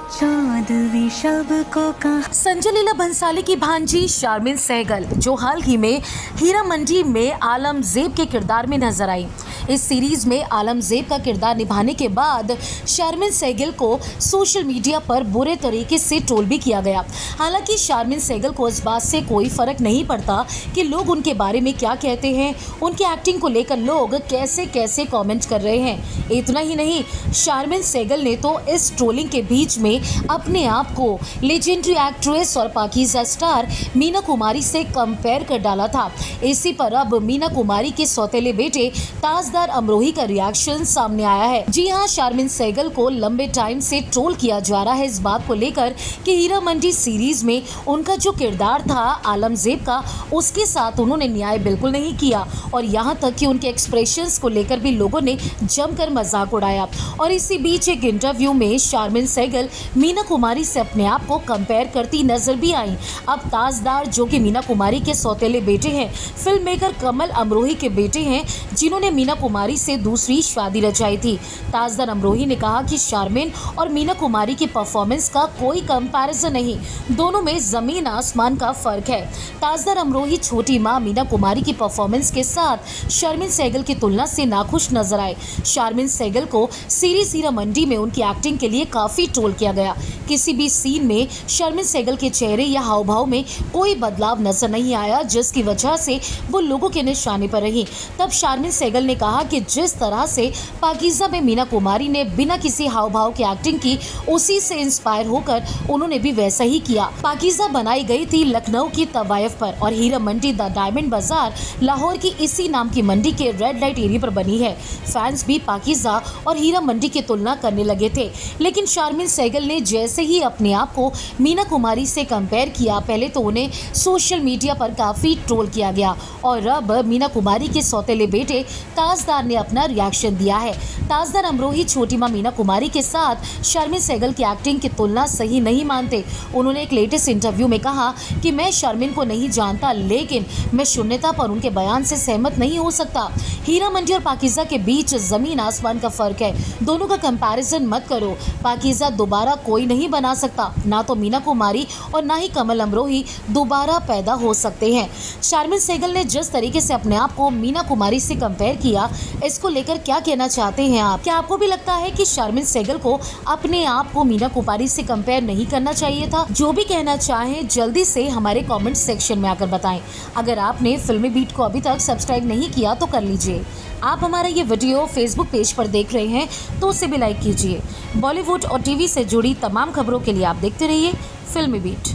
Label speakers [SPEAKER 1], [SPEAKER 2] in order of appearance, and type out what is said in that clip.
[SPEAKER 1] चौदहवीं शब को कहा।
[SPEAKER 2] संजय लीला भंसाली की भांजी शारमिन सहगल, जो हाल ही में हीरा मंडी में आलमजेब के किरदार में नजर आई। इस सीरीज में आलमजेब का किरदार निभाने के बाद शारमिन सहगल को सोशल मीडिया पर बुरे तरीके से ट्रोल भी किया गया। हालांकि शारमिन सहगल को इस बात से कोई फर्क नहीं पड़ता कि लोग उनके बारे में क्या कहते हैं। उनकी एक्टिंग को लेकर लोग कैसे कैसे कमेंट कर रहे हैं। इतना ही नहीं, शारमिन सहगल ने तो इस ट्रोलिंग के बीच में अपने आप को लेजेंडरी एक्ट्रेस और पाकीज़ा स्टार मीना कुमारी से कंपेयर कर डाला था। इसी पर अब मीना कुमारी के सौतेले बेटे ताजदार अमरोही का रिएक्शन सामने आया है। जी हां, शारमिन सहगल को लंबे टाइम से ट्रोल किया जा रहा है इस बात को लेकर कि हीरा मंडी सीरीज में उनका जो किरदार था आलमजेब का, उसके साथ उन्होंने न्याय बिल्कुल नहीं किया और यहाँ तक कि उनके एक्सप्रेशंस को लेकर भी लोगों ने जमकर मजाक उड़ाया। और इसी बीच एक इंटरव्यू में शारमिन सहगल मीना कुमारी से अपने आप को कंपेयर करती नजर भी आई। अब ताजदार, जो कि मीना कुमारी के सौतेले बेटे हैं, फिल्म मेकर कमल अमरोही के बेटे हैं, जिन्होंने मीना कुमारी से दूसरी शादी रचाई थी। ताजदार अमरोही ने कहा कि शारमिन और मीना कुमारी की परफॉर्मेंस का कोई कंपैरिजन नहीं, दोनों में जमीन आसमान का फर्क है। ताजदार अमरोही छोटी मां मीना कुमारी की परफॉर्मेंस के साथ शारमिन सहगल की तुलना से नाखुश नजर आए। शारमिन सहगल को सीरीज हीरा मंडी में उनकी एक्टिंग के लिए काफी ट्रोल किया गया। किसी भी सीन में शारमिन सहगल के चेहरे या हाव भाव में कोई बदलाव नजर नहीं आया, जिसकी वजह से वो लोगों के निशाने पर रही। तब शारमिन सहगल ने कहा कि जिस तरह से पाकीज़ा में मीना कुमारी ने बिना किसी हाव भाव की एक्टिंग की, उसी से इंस्पायर होकर उन्होंने भी वैसा ही किया। पाकीज़ा बनाई गई थी लखनऊ की तवायफ पर और हीरा मंडी द डायमंड बाजार लाहौर की इसी नाम की मंडी के रेड लाइट एरिया पर बनी है। फैंस भी पाकीज़ा और हीरा मंडी की तुलना करने लगे थे, लेकिन शारमिन सहगल ने जैसे ही अपने आप को मीना कुमारी से कंपेयर किया, पहले तो उन्हें सोशल मीडिया पर काफ़ी ट्रोल किया गया और अब मीना कुमारी के सौतेले बेटे ताजदार ने अपना रिएक्शन दिया है। ताजदार अमरोही छोटी मां मीना कुमारी के साथ शारमिन सहगल की एक्टिंग की तुलना सही नहीं मानते। उन्होंने एक लेटेस्ट इंटरव्यू में कहा कि मैं शारमिन को नहीं जानता, लेकिन मैं शून्यता पर उनके बयान से सहमत नहीं हो सकता। हीरा मंडी और पाकीज़ा के बीच जमीन आसमान का फर्क है, दोनों का कंपैरिजन मत करो। पाकीज़ा दोबारा कोई नहीं बना सकता, ना तो मीना कुमारी और ना ही कमल अमरोही दोबारा पैदा हो सकते हैं। शारमिन सहगल ने जिस तरीके से अपने आप को मीना कुमारी से कंपेयर किया, इसको लेकर क्या कहना चाहते हैं आप? क्या आपको भी लगता है कि शारमिन सहगल को अपने आप को मीना कुमारी से कंपेयर नहीं करना चाहिए था? जो भी कहना चाहें जल्दी से हमारे कमेंट सेक्शन में आकर बताएं। अगर आपने फिल्मी बीट को अभी तक सब्सक्राइब नहीं किया तो कर लीजिए। आप हमारा ये वीडियो फेसबुक पेज पर देख रहे हैं तो उसे भी लाइक कीजिए। बॉलीवुड और टीवी से जुड़ी तमाम खबरों के लिए आप देखते रहिए फिल्मी बीट।